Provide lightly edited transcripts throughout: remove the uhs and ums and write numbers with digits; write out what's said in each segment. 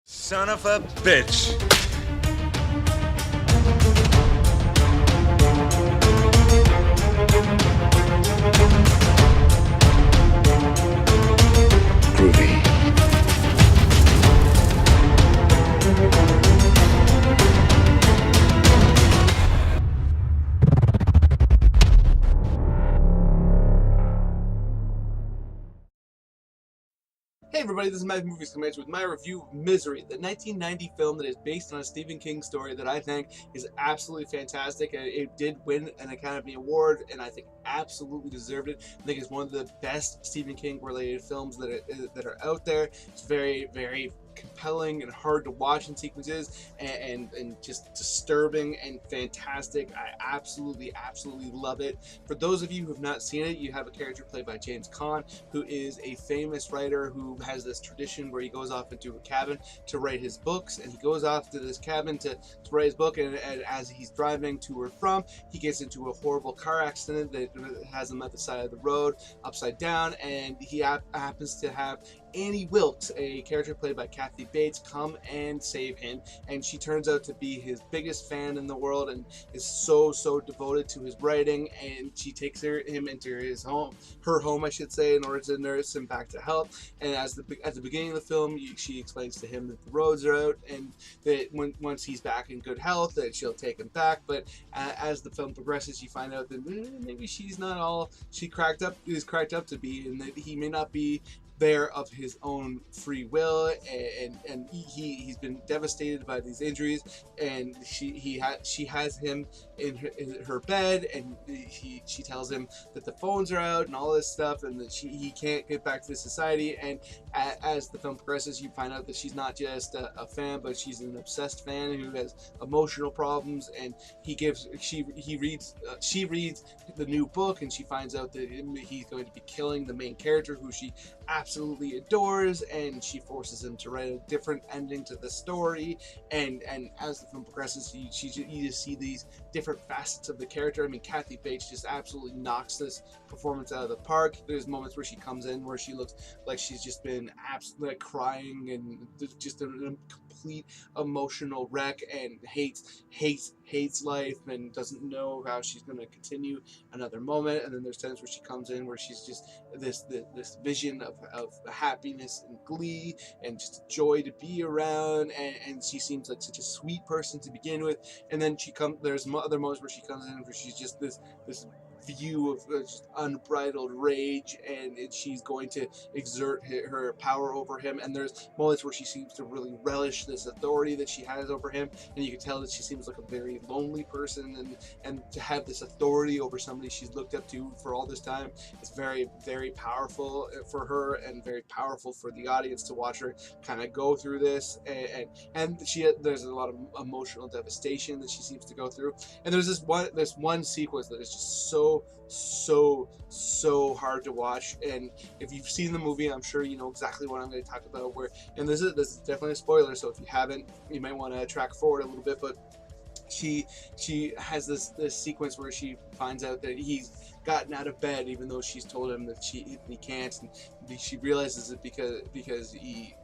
Son of a bitch. Groovy. Hey everybody, this is Mad Movies coming at you with my review of Misery, the 1990 film that is based on a Stephen King story that I think is absolutely fantastic. It did win an Academy Award, and I think absolutely deserved it. I think it's one of the best Stephen King related films that are out there. It's very, very compelling and hard to watch in sequences, and just disturbing and fantastic. I absolutely love it. For those of you who have not seen it, you have a character played by James Caan, who is a famous writer who has this tradition where he goes off into a cabin to write his books, and he goes off to this cabin to write his book, and as he's driving to or from, he gets into a horrible car accident that has him at the side of the road upside down, and he happens to have Annie Wilkes, a character played by Kathy Bates, come and save him, and she turns out to be his biggest fan in the world and is so devoted to his writing, and she takes him into her home I should say, in order to nurse him back to health. And at the beginning of the film, she explains to him that the roads are out, and that once he's back in good health, that she'll take him back. But as the film progresses, you find out that maybe she's not all she is cracked up to be, and that he may not be there of his own free will, and he's been devastated by these injuries, and she has him in her bed, and she tells him that the phones are out and all this stuff, and that he can't get back to society. And as the film progresses, you find out that she's not just a fan, but she's an obsessed fan who has emotional problems, and she reads the new book, and she finds out that he's going to be killing the main character, who she absolutely adores, and she forces him to write a different ending to the story. And as the film progresses, you just see these different facets of the character. I mean, Kathy Bates just absolutely knocks this performance out of the park. There's moments where she comes in where she looks like she's just been absolutely crying and just a complete emotional wreck, and hates life and doesn't know how she's going to continue another moment. And then there's times where she comes in where she's just this vision of happiness and glee and just joy to be around, and she seems like such a sweet person to begin with. And then there's other moments where she comes in where she's just this view of just unbridled rage, and she's going to exert her power over him. And there's moments where she seems to really relish this authority that she has over him, and you can tell that she seems like a very lonely person, and to have this authority over somebody she's looked up to for all this time is very, very powerful for her, and very powerful for the audience to watch her kind of go through this. And there's a lot of emotional devastation that she seems to go through. And there's this one sequence that is just so hard to watch, and if you've seen the movie, I'm sure you know exactly what I'm going to talk about. And this is definitely a spoiler, so if you haven't, you might want to track forward a little bit. But she has this sequence where she finds out that he's gotten out of bed, even though she's told him that he can't, and she realizes it because he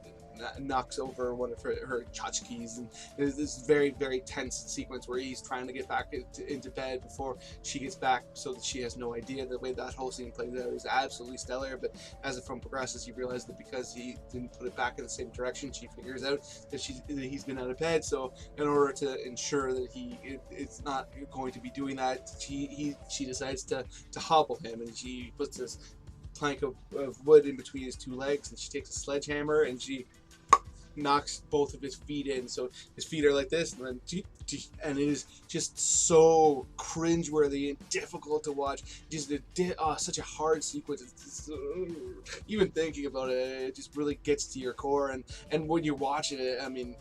knocks over one of her tchotchkes. And there's this very, very tense sequence where he's trying to get back into bed before she gets back, so that she has no idea. The way that whole scene plays out is absolutely stellar. But as the film progresses, you realize that because he didn't put it back in the same direction, she figures out that he's been out of bed. So in order to ensure that it's not going to be doing that, she decides to hobble him, and she puts this plank of wood in between his two legs, and she takes a sledgehammer and she knocks both of his feet in, so his feet are like this, and it is just so cringeworthy and difficult to watch. Just such a hard sequence. Even thinking about it, it just really gets to your core. And when you're watching it, I mean,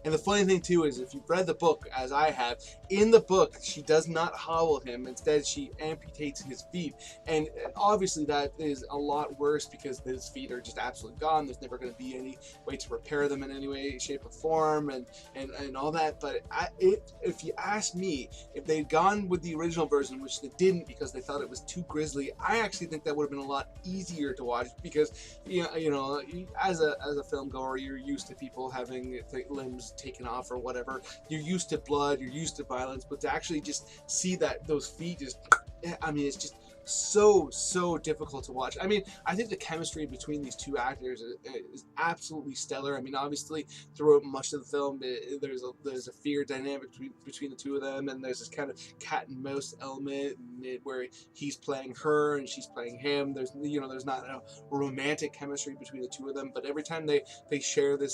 and the funny thing too is, if you've read the book, as I have, in the book she does not hobble him. Instead, she amputates his feet, and obviously that is a lot worse because his feet are just absolutely gone. There's never going to be any way to repair compare them in any way, shape, or form, and all that. But if you ask me, if they'd gone with the original version, which they didn't because they thought it was too grisly, I actually think that would have been a lot easier to watch, because as a film goer, you're used to people having limbs taken off or whatever. You're used to blood, you're used to violence, but to actually just see that those feet just, I mean, it's just so difficult to watch. I mean, I think the chemistry between these two actors is absolutely stellar. I mean, obviously throughout much of the film, there's a fear dynamic between the two of them, and there's this kind of cat and mouse element where he's playing her and she's playing him. There's not a romantic chemistry between the two of them, but every time they share the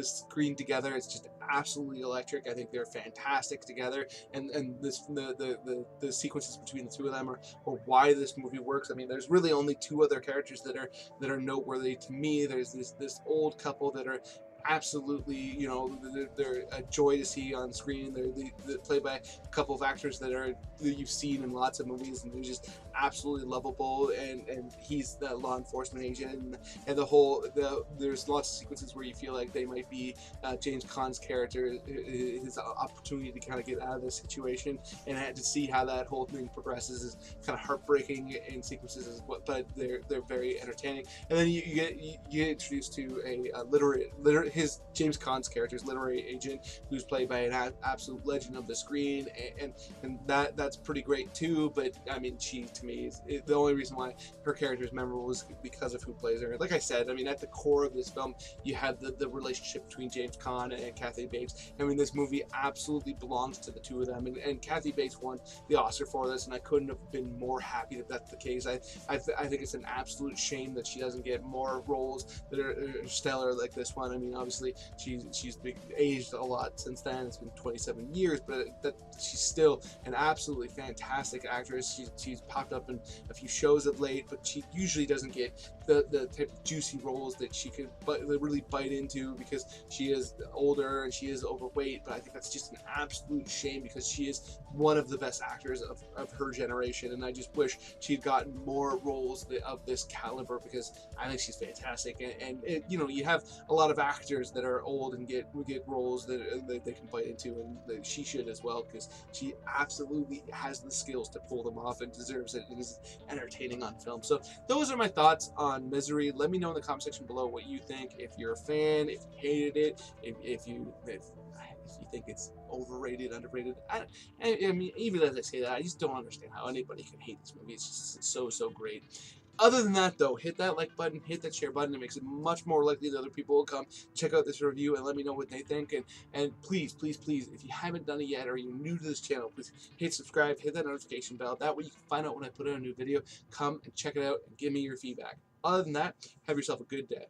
screen together, it's just absolutely electric. I think they're fantastic together, and the sequences between the two of them are why this movie works. I mean, there's really only two other characters that are noteworthy to me. There's this old couple that are absolutely, they're a joy to see on screen. They're played by a couple of actors that you've seen in lots of movies, and they're just absolutely lovable. And he's the law enforcement agent, and there's lots of sequences where you feel like they might be James Caan's character, his opportunity to kind of get out of this situation, and to see how that whole thing progresses is kind of heartbreaking in sequences, but they're very entertaining. And then you get introduced to a his James Caan's character's literary agent, who's played by an absolute legend of the screen, and that's pretty great too. But I mean, she, to me, is the only reason why her character is memorable was because of who plays her. Like I said, I mean, at the core of this film, you have the relationship between James Caan and Kathy Bates. I mean, this movie absolutely belongs to the two of them, and Kathy Bates won the Oscar for this, and I couldn't have been more happy that that's the case. I think it's an absolute shame that she doesn't get more roles that are stellar like this one. I mean, obviously she's aged a lot since then. It's been 27 years, but she's still an absolutely fantastic actress. She's popped up in a few shows of late, but she usually doesn't get the type of juicy roles that she could really bite into, because she is older and she is overweight. But I think that's just an absolute shame, because she is one of the best actors of her generation, and I just wish she'd gotten more roles of this caliber, because I think she's fantastic. And you have a lot of actors that are old and get roles that they can bite into, and she should as well, because she absolutely has the skills to pull them off and deserves it. It is entertaining on film. So those are my thoughts on Misery. Let me know in the comment section below what you think. If you're a fan, if you hated it, if you think it's overrated, underrated. I mean, even as I say that, I just don't understand how anybody can hate this movie. It's just so great. Other than that, though, hit that like button, hit that share button. It makes it much more likely that other people will come check out this review and let me know what they think. And please, if you haven't done it yet, or you're new to this channel, please hit subscribe, hit that notification bell. That way you can find out when I put out a new video. Come and check it out and give me your feedback. Other than that, have yourself a good day.